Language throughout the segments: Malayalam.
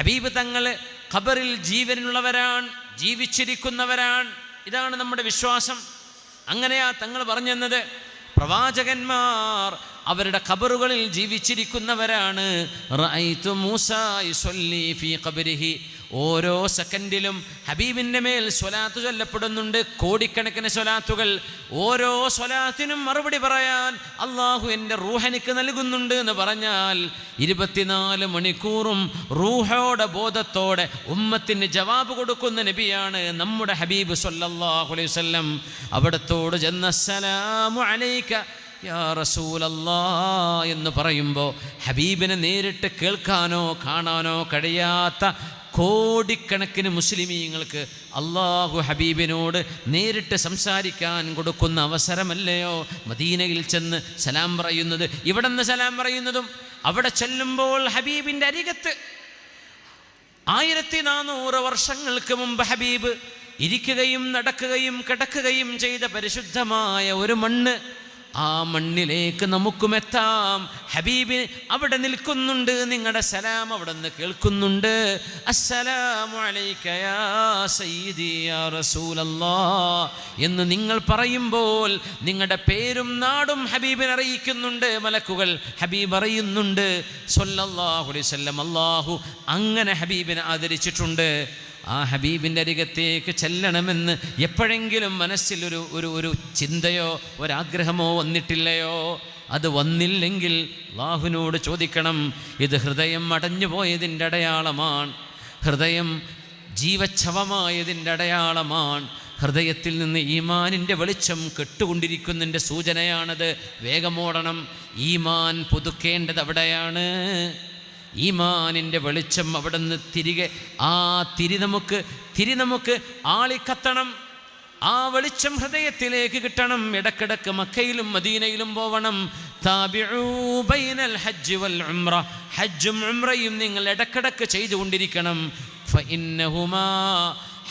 ഹബീബ് തങ്ങൾ ഖബറിൽ ജീവനുള്ളവരാണ്, ജീവിച്ചിരിക്കുന്നവരാണ്. ഇതാണ് നമ്മുടെ വിശ്വാസം. അങ്ങനെയാ തങ്ങൾ പറഞ്ഞെന്നത്. പ്രവാചകന്മാർ അവരുടെ ഖബറുകളിൽ ജീവിച്ചിരിക്കുന്നവരാണ്. റഅയ്തു മൂസാ യുസല്ലി ഫീ ഖബരിഹി. ഓരോ സെക്കൻഡിലും ഹബീബിൻ്റെ മേൽ സ്വലാത്ത് ചൊല്ലപ്പെടുന്നുണ്ട്, കോടിക്കണക്കിന് സ്വലാത്തുകൾ. ഓരോ സ്വലാത്തിനും മറുപടി പറയാൻ അള്ളാഹു എൻ്റെ റൂഹനിക്ക് നൽകുന്നുണ്ട് എന്ന് പറഞ്ഞാൽ 24 മണിക്കൂറും റൂഹോടെ ബോധത്തോടെ ഉമ്മത്തിന് ജവാബ് കൊടുക്കുന്ന നബിയാണ് നമ്മുടെ ഹബീബ് സ്വല്ലല്ലാഹു അലൈഹി വസല്ലം. അവിടത്തോട് ചെന്ന അസ്സലാമു അലൈക യാ റസൂലല്ലാഹ് എന്ന് പറയുമ്പോൾ ഹബീബിനെ നേരിട്ട് കേൾക്കാനോ കാണാനോ കഴിയാത്ത കോടിക്കണക്കിന് മുസ്ലിമീങ്ങൾക്ക് അള്ളാഹു ഹബീബിനോട് നേരിട്ട് സംസാരിക്കാൻ കൊടുക്കുന്ന അവസരമല്ലയോ മദീനയിൽ ചെന്ന് സലാം പറയുന്നത്. ഇവിടെ നിന്ന് സലാം പറയുന്നതും അവിടെ ചെല്ലുമ്പോൾ ഹബീബിൻ്റെ അരികത്ത് 1400 വർഷങ്ങൾക്ക് മുമ്പ് ഹബീബ് ഇരിക്കുകയും നടക്കുകയും കിടക്കുകയും ചെയ്ത പരിശുദ്ധമായ ഒരു മണ്ണ്, ആ മണ്ണിലേക്ക് നമുക്കും എത്താം. ഹബീബ് അവിടെ നിൽക്കുന്നുണ്ട്, നിങ്ങളുടെ സലാം അവിടെ നിന്ന് കേൾക്കുന്നുണ്ട്. അസ്സലാമു അലൈക യാ സയ്യിദി യാ റസൂലല്ലാഹ് എന്ന് നിങ്ങൾ പറയുമ്പോൾ നിങ്ങളുടെ പേരും നാടും ഹബീബിനെ അറിയിക്കുന്നുണ്ട്. മലക്കുകൾ ഹബീബ് അറിയുന്നുണ്ട് സ്വല്ലല്ലാഹു അലൈഹി വസല്ലം. അല്ലാഹു അങ്ങനെ ഹബീബിനെ ആദരിച്ചിട്ടുണ്ട്. ആ ഹബീബിൻ്റെ അരികത്തേക്ക് ചെല്ലണമെന്ന് എപ്പോഴെങ്കിലും മനസ്സിൽ ഒരു ചിന്തയോ ഒരാഗ്രഹമോ വന്നിട്ടില്ലയോ? അത് വന്നില്ലെങ്കിൽ അല്ലാഹുവിനോട് ചോദിക്കണം. ഇത് ഹൃദയം അടഞ്ഞു പോയതിൻ്റെ അടയാളമാണ്, ഹൃദയം ജീവച്ഛവമായതിൻ്റെ അടയാളമാണ്. ഹൃദയത്തിൽ നിന്ന് ഈമാനിൻ്റെ വെളിച്ചം കെട്ടുകൊണ്ടിരിക്കുന്നതിൻ്റെ സൂചനയാണത്. വേഗമോടണം. ഈമാൻ പുതുക്കേണ്ടത് അവിടെയാണ്. ഈമാനിൻ്റെ വെളിച്ചം അവിടെ നിന്ന് തിരികെ ആ തിരി നമുക്ക് ആളിക്കത്തണം. ആ വെളിച്ചം ഹൃദയത്തിലേക്ക് കിട്ടണം. ഇടക്കിടക്ക് മക്കയിലും മദീനയിലും പോവണം. താബിഉ ബൈനൽ ഹജ്ജ് വൽ ഉംറ. ഹജ്ജും ഉംറയും നിങ്ങൾ ഇടക്കിടക്ക് ചെയ്തുകൊണ്ടിരിക്കണം. ഫഇന്നഹുമാ,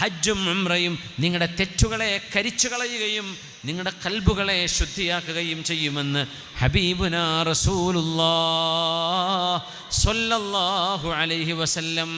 ഹജ്ജും ഉംറയും നിങ്ങളുടെ തെറ്റുകളെ കരിച്ചു കളയുകയും നിങ്ങളുടെ കൽബുകളെ ശുദ്ധിയാക്കുകയും ചെയ്യുമെന്ന് ഹബീബുനാ റസൂലുള്ളാഹ് സ്വല്ലല്ലാഹു അലൈഹി വസല്ലം.